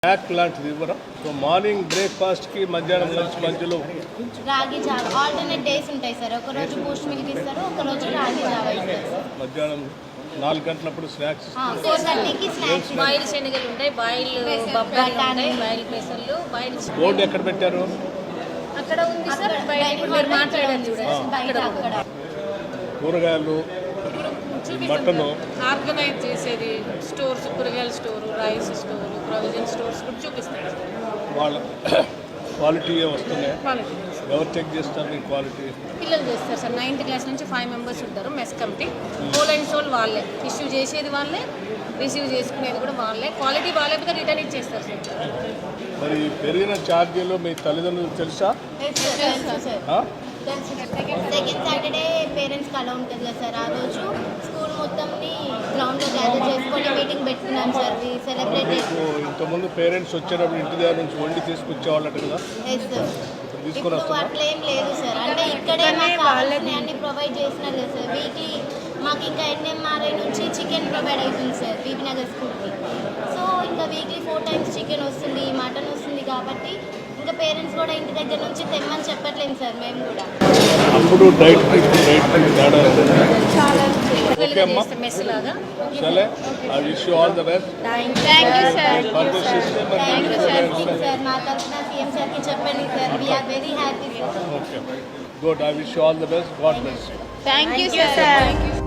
Snack లాంటిది ఇవ్వరా? So morning బ్రేక్ఫాస్ట్కి మధ్యాహ్నం లంచ్ మధ్యలో రాగి జావ ఆల్టర్నేట్ డేస్ ఉంటాయి సార్. ఒక రోజు బూస్ట్ మిల్క్ ఇస్తారు, ఒక రోజు రాగి జావ ఇస్తారు సార్. మధ్యాహ్నం 4 గంటలప్పుడు స్నాక్స్ 4:30కి స్నాక్స్. బాయిల్ శనగలు ఉంటాయి, బాయిల్ బొబ్బర్లు ఉంటాయి, బాయిల్ పెసర్లు, బాయిల్ బోర్డు ఎక్కడ పెట్టారు? అక్కడ ఉంది సార్. బయట మీరు మాట్లాడారు చూడండి, బయట అక్కడ కూరగాయలు మటను ఆర్గనైజ్ చేసేది స్టోర్స్, కూరగాయల store, rice store, provision stores కూడా చూపిస్తారు. వాళ్ళ క్వాలిటీ వస్తున్నాయి. క్వాలిటీ ఎవరు చెక్ చేస్తారు మీ క్వాలిటీ? పిల్లలు చేస్తారు సార్. 9th క్లాస్ నుంచి 5 మెంబర్స్ ఉంటారు mess committee. Whole and soul వాళ్ళే, ఇష్యూ చేసేది వాళ్ళే, రిసీవ్ చేసుకునేది కూడా వాళ్ళే. క్వాలిటీ బాగాలేకపోతే రిటర్న్ ఇచ్చేస్తారు సార్. మరి పెరిగిన ఛార్జీలు మీ తల్లిదండ్రులకు తెలుసా? సెకండ్ సాటర్డే పేరెంట్స్కి అలా ఉంటుంది కదా సార్. ఆ రోజు స్కూల్ మొత్తంని గ్రౌండ్లో గ్యాదర్ చేసుకొని మీటింగ్ పెట్టుకున్నాం సార్. సెలబ్రేట్ ఇంతకుముందు పేరెంట్స్ వచ్చేటప్పుడు ఇంటి దగ్గర నుంచి వండి తీసుకొచ్చేవాళ్ళట కదా? Yes sir. తీసుకొని ఇప్పుడు అట్లా ఏం లేదు సార్. అంటే ఇక్కడే మాకు కావాల్సినవి అన్ని ప్రొవైడ్ చేసినారు కదా సార్. వీక్లీ మాకు ఇంకా NMRI నుంచి చికెన్ ప్రొవైడ్ అవుతుంది సార్ బీబీ నగర్ స్కూల్కి. సో ఇంకా వీక్లీ 4 times చికెన్ వస్తుంది, మటన్ వస్తుంది. కాబట్టి ఇంకా పేరెంట్స్ కూడా ఇంటి దగ్గర నుంచి తెమ్మని చెప్పట్లేదు సార్. మేము కూడా అప్పుడు డైట్ తేడా మెస్ లాగా. సరే, I wish you all the best. Thank you sir. Sir మా తరఫున సీఎం సార్కి చెప్పండి sir. We are very happy sir. Okay, good. I wish you all the best. God bless you. Thank you sir.